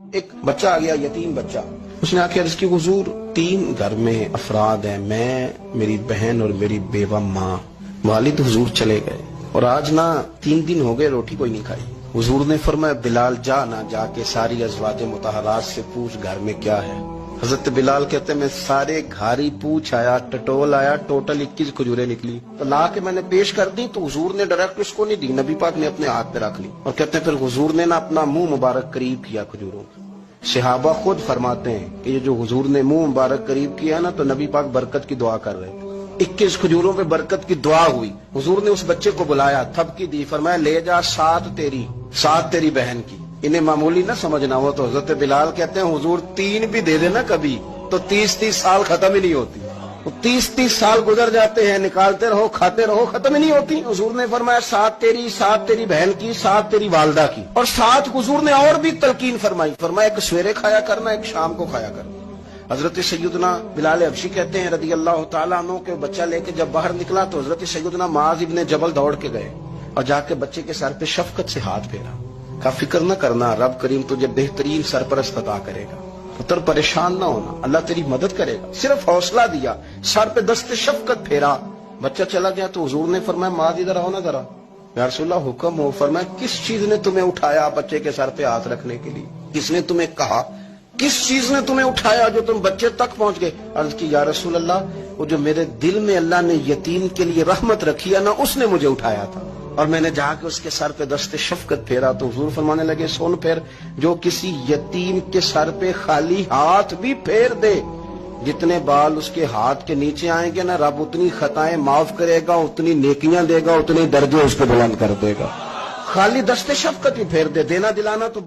ایک بچہ آ گیا، یتیم بچہ. اس نے آ کے عرض کی حضور 3 گھر میں افراد ہیں، میں، میری بہن اور میری بیوہ ماں. والد حضور چلے گئے اور آج نہ 3 دن ہو گئے روٹی کوئی نہیں کھائی. حضور نے فرمایا بلال جا کے ساری ازواج مطہرات سے پوچھ گھر میں کیا ہے. حضرت بلال کہتے ہیں میں سارے گھاری پوچھ آیا، ٹٹول آیا، ٹوٹل 21 کھجوریں نکلی تو لا کے میں نے پیش کر دی تو حضور نے ڈائریکٹ اس کو نہیں دی، نبی پاک نے اپنے ہاتھ پہ رکھ لی اور کہتے ہیں پھر حضور نے نا اپنا منہ مبارک قریب کیا کھجوروں کا. صحابہ خود فرماتے ہیں کہ یہ جو حضور نے منہ مبارک قریب کیا نا تو نبی پاک برکت کی دعا کر رہے تھے. 21 کھجوروں پہ برکت کی دعا ہوئی. حضور نے اس بچے کو بلایا، تھپکی دی، فرمایا لے جا 7 تیری بہن کی. انہیں معمولی نہ سمجھنا ہو تو حضرت بلال کہتے ہیں حضور 3 بھی دے دینا کبھی تو 30 سال ختم ہی نہیں ہوتی. 30 سال گزر جاتے ہیں، نکالتے رہو کھاتے رہو، ختم ہی نہیں ہوتی. حضور نے فرمایا 7 تیری بہن کی، 7 تیری والدہ کی، اور 7 حضور نے اور بھی تلقین فرمائی. فرمایا ایک سویرے کھایا کرنا، ایک شام کو کھایا کرنا. حضرت سیدنا بلال حبشی کہتے ہیں رضی اللہ تعالیٰ عنہ کہ بچہ لے کے جب باہر نکلا تو حضرت سیدنا معاذ ابن جبل دوڑ کے گئے اور جا کے بچے کے سر پہ شفقت سے ہاتھ پھیرا. کا فکر نہ کرنا، رب کریم تجھے بہترین سرپرست عطا کرے گا، پتر پریشان نہ ہونا، اللہ تیری مدد کرے گا. صرف حوصلہ دیا، سر پہ دست شفقت پھیرا، بچہ چلا گیا. تو حضور نے فرمایا معاذ ادھر آؤ نا ذرا. یا رسول اللہ حکم ہو. فرمایا کس چیز نے تمہیں اٹھایا بچے کے سر پہ ہاتھ رکھنے کے لیے؟ کس نے تمہیں کہا؟ کس چیز نے تمہیں اٹھایا جو تم بچے تک پہنچ گئے؟ عرض کی یا رسول اللہ وہ جو میرے دل میں اللہ نے یتیم کے لیے رحمت رکھی ہے نا اس نے مجھے اٹھایا تھا. اور میں نے جا کے اس کے سر پہ دست شفقت پھیرا تو حضور فرمانے لگے سن پھر جو کسی یتیم کے سر پہ خالی ہاتھ بھی پھیر دے، جتنے بال اس کے ہاتھ کے نیچے آئیں گے نا رب اتنی خطائیں معاف کرے گا، اتنی نیکیاں دے گا، اتنے درجے اس کو بلند کر دے گا. خالی دست شفقت ہی پھیر دے، دینا دلانا تو